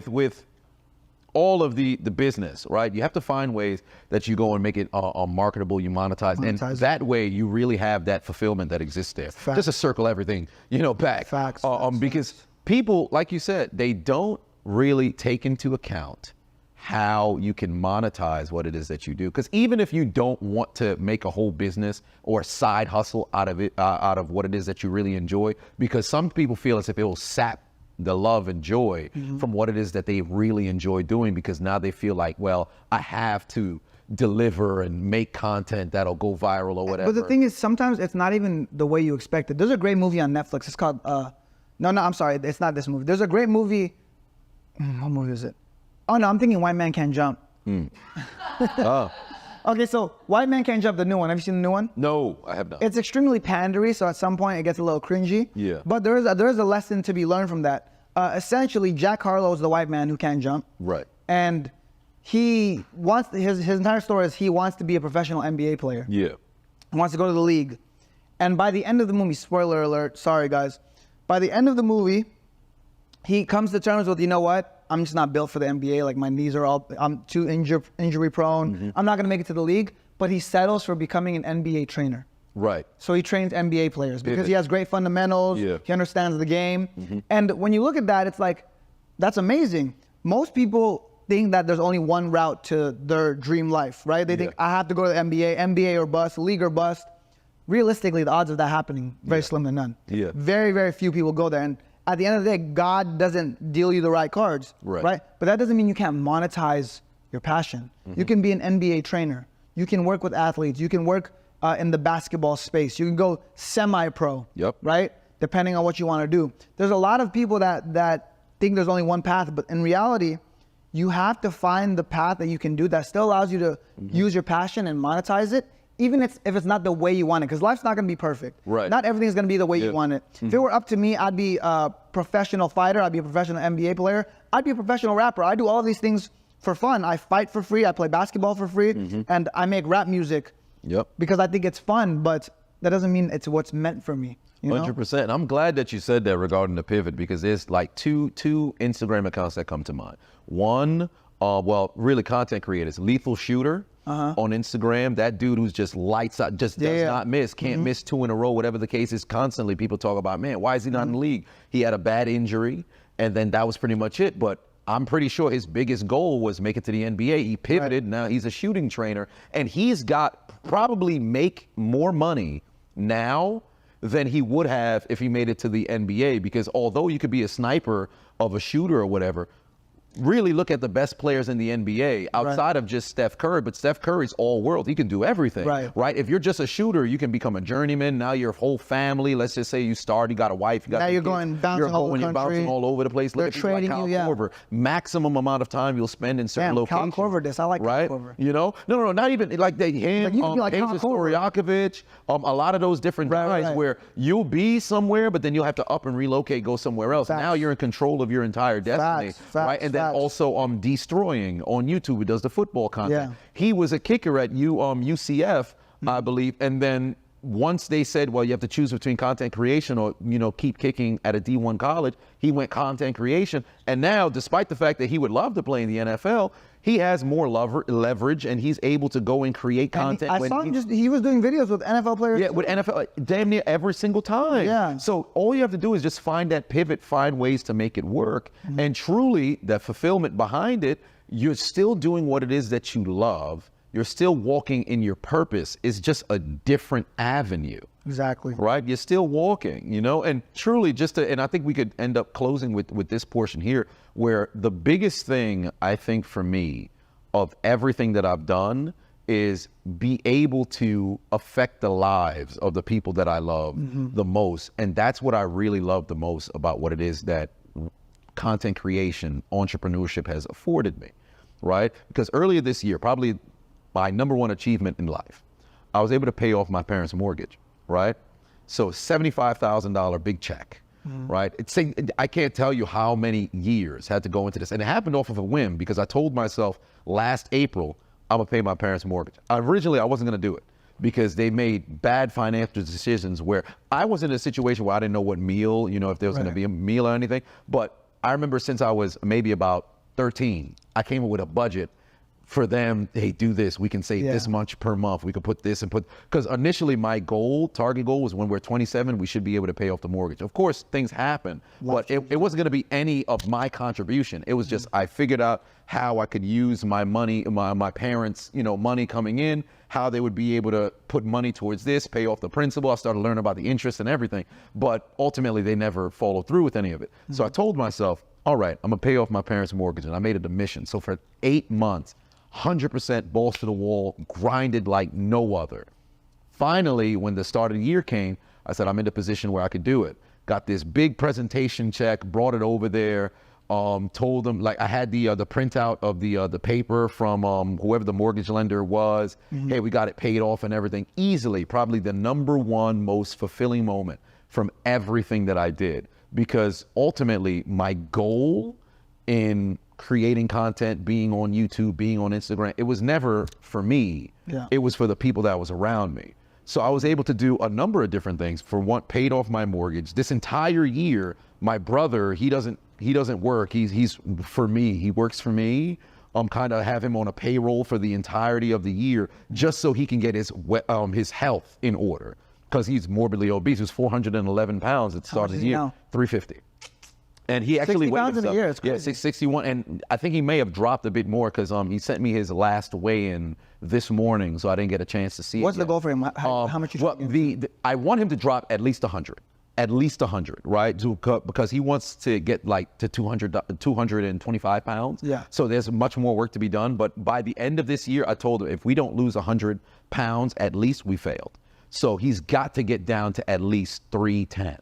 with all of the business, right? You have to find ways that you go and make it marketable, you monetize, and that way you really have that fulfillment that exists there. Facts. Just to circle everything, back. Facts. Because people, like you said, they don't really take into account how you can monetize what it is that you do. Because even if you don't want to make a whole business or side hustle out of it, out of what it is that you really enjoy, because some people feel as if it will sap the love and joy from what it is that they really enjoy doing, because now they feel like, well, I have to deliver and make content that'll go viral or whatever. But the thing is, sometimes it's not even the way you expect it. There's a great movie on Netflix. It's called, no, I'm sorry. It's not this movie. There's a great movie. What movie is it? Oh, no, I'm thinking White Man Can't Jump. Oh. Okay, so White Man Can't Jump, the new one. Have you seen the new one? No, I have not. It's extremely pandery, so at some point it gets a little cringy. Yeah. But there is a lesson to be learned from that. Essentially, Jack Harlow is the white man who can't jump. Right. And he wants, his entire story is he wants to be a professional NBA player. Yeah. He wants to go to the league. And by the end of the movie, spoiler alert, sorry guys. By the end of the movie, he comes to terms with, you know what? I'm just not built for the NBA. Like my knees are I'm too injury prone. I'm not gonna make it to the league. But he settles for becoming an NBA trainer. Right. So he trains NBA players because he has great fundamentals. Yeah. He understands the game. And when you look at that, it's like, that's amazing. Most people think that there's only one route to their dream life, right? They think, I have to go to the NBA or bust, league or bust. Realistically, the odds of that happening, very slim to none. Yeah. Very, very few people go there. And at the end of the day, God doesn't deal you the right cards, right? But that doesn't mean you can't monetize your passion. You can be an NBA trainer. You can work with athletes. You can work in the basketball space. You can go semi-pro, right? Depending on what you want to do. There's a lot of people that think there's only one path, but in reality, you have to find the path that you can do that still allows you to use your passion and monetize it, even if it's not the way you want it, because life's not going to be perfect. Right. Not everything's going to be the way you want it. If it were up to me, I'd be a professional fighter. I'd be a professional NBA player. I'd be a professional rapper. I do all of these things for fun. I fight for free. I play basketball for free. And I make rap music because I think it's fun, but that doesn't mean it's what's meant for me. 100%. And I'm glad that you said that regarding the pivot, because there's like two Instagram accounts that come to mind. One, well, really content creators, Lethal Shooter on Instagram. That dude who's just lights out, just does not miss, can't miss 2 in a row, whatever the case is. Constantly people talk about, man, why is he not in the league? He had a bad injury, and then that was pretty much it. But I'm pretty sure his biggest goal was make it to the NBA. He pivoted. Now he's a shooting trainer, and he's got probably make more money now than he would have if he made it to the NBA, because although you could be a sniper of a shooter or whatever, really look at the best players in the NBA outside of just Steph Curry, but Steph Curry's all world. He can do everything, right? If you're just a shooter, you can become a journeyman. Now your whole family, let's just say you started, you got a wife, you got now you're kids, going bouncing all over the you're country. bouncing all over the place. They're Look at people like trading Kyle you, Korver. Maximum amount of time you'll spend in certain locations. Kyle Korver this. I like Kyle Korver. You know? No, not even like they him, Peja Stojakovic, a lot of those different guys where you'll be somewhere, but then you'll have to up and relocate, go somewhere else. Now you're in control of your entire destiny, right? And then also Destroying on YouTube, who does the football content. He was a kicker at UCF, I believe, and then once they said, well, you have to choose between content creation or, keep kicking at a D1 college, he went content creation. And now, despite the fact that he would love to play in the NFL, he has more leverage, and he's able to go and create content. I saw him he was doing videos with NFL players. Yeah, with NFL, damn near every single time. Yeah. So all you have to do is just find that pivot, find ways to make it work. And truly, the fulfillment behind it, you're still doing what it is that you love. You're still walking in your purpose. It's just a different avenue. Exactly. Right? You're still walking, and truly and I think we could end up closing with this portion here, where the biggest thing I think for me of everything that I've done is be able to affect the lives of the people that I love the most. And that's what I really love the most about what it is that content creation, entrepreneurship has afforded me, right? Because earlier this year, probably my number one achievement in life, I was able to pay off my parents' mortgage. Right? So $75,000 big check, right? I can't tell you how many years had to go into this. And it happened off of a whim, because I told myself last April, I'm gonna pay my parents' mortgage. Originally, I wasn't gonna do it because they made bad financial decisions where I was in a situation where I didn't know what meal, if there was gonna be a meal or anything. But I remember since I was maybe about 13, I came up with a budget for them. Hey, do this. We can save this much per month. We could put this and because initially my target goal was when we're 27, we should be able to pay off the mortgage. Of course, things happen, but it wasn't going to be any of my contribution. It was just, I figured out how I could use my money, my parents, money coming in, how they would be able to put money towards this, pay off the principal. I started learning about the interest and everything, but ultimately they never followed through with any of it. So I told myself, all right, I'm gonna pay off my parents' mortgage, and I made it a mission. So for 8 months, 100% balls to the wall, grinded like no other. Finally, when the start of the year came, I said, I'm in a position where I could do it. Got this big presentation check, brought it over there, told them, like, I had the printout of the paper from whoever the mortgage lender was. Hey, we got it paid off and everything. Easily, probably the #1 most fulfilling moment from everything that I did. Because ultimately, my goal in creating content, being on YouTube, being on Instagram, it was never for me. It was for the people that was around me. So I was able to do a number of different things. For one, paid off my mortgage. This entire year, my brother, he doesn't work. He's for me. He works for me. Kind of have him on a payroll for the entirety of the year, just so he can get his health in order, because he's morbidly obese. He was 411 pounds at the start of the year. 350. And he actually 60 pounds in a year. It's crazy. Yeah, 61, and I think he may have dropped a bit more because he sent me his last weigh-in this morning, so I didn't get a chance to see it. What's the goal for him? How much you? Well, I want him to drop at least 100. At least 100, right? Because he wants to get like to 225 pounds. Yeah. So there's much more work to be done. But by the end of this year, I told him if we don't lose 100 pounds, at least we failed. So he's got to get down to at least 310.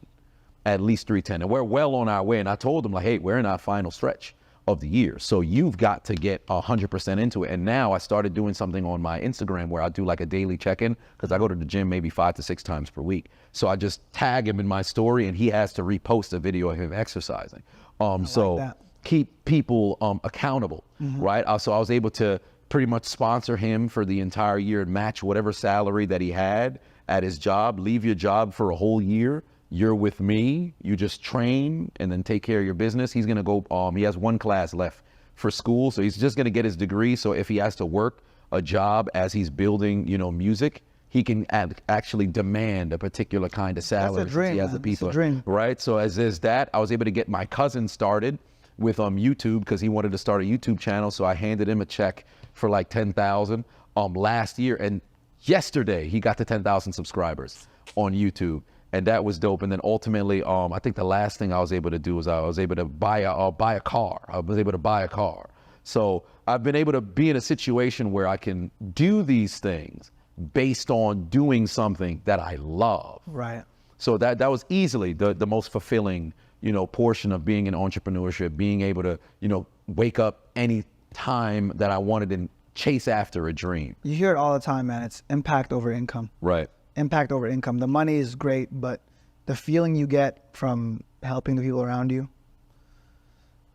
At least 310. And we're well on our way. And I told him, like, hey, we're in our final stretch of the year. So you've got to get 100% into it. And now I started doing something on my Instagram where I do like a daily check-in, because I go to the gym maybe 5 to 6 times per week. So I just tag him in my story and he has to repost a video of him exercising. So keep people accountable, right? So I was able to pretty much sponsor him for the entire year and match whatever salary that he had at his job. Leave your job for a whole year. You're with me, you just train and then take care of your business. He's gonna go, he has 1 class left for school, so he's just gonna get his degree. So if he has to work a job as he's building, music, he can actually demand a particular kind of salary. That's a dream, he has the people, that's a dream. Right? So as is that, I was able to get my cousin started with YouTube, because he wanted to start a YouTube channel. So I handed him a check for like 10,000 last year, and yesterday he got to 10,000 subscribers on YouTube. And that was dope. And then ultimately, I think the last thing I was able to do was I was able to buy a car. I was able to buy a car. So I've been able to be in a situation where I can do these things based on doing something that I love. Right. So that was easily the most fulfilling, portion of being in entrepreneurship, being able to, wake up any time that I wanted and chase after a dream. You hear it all the time, man. It's impact over income. Right. Impact over income. The money is great, but the feeling you get from helping the people around you,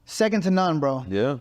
second to none, bro. Yeah.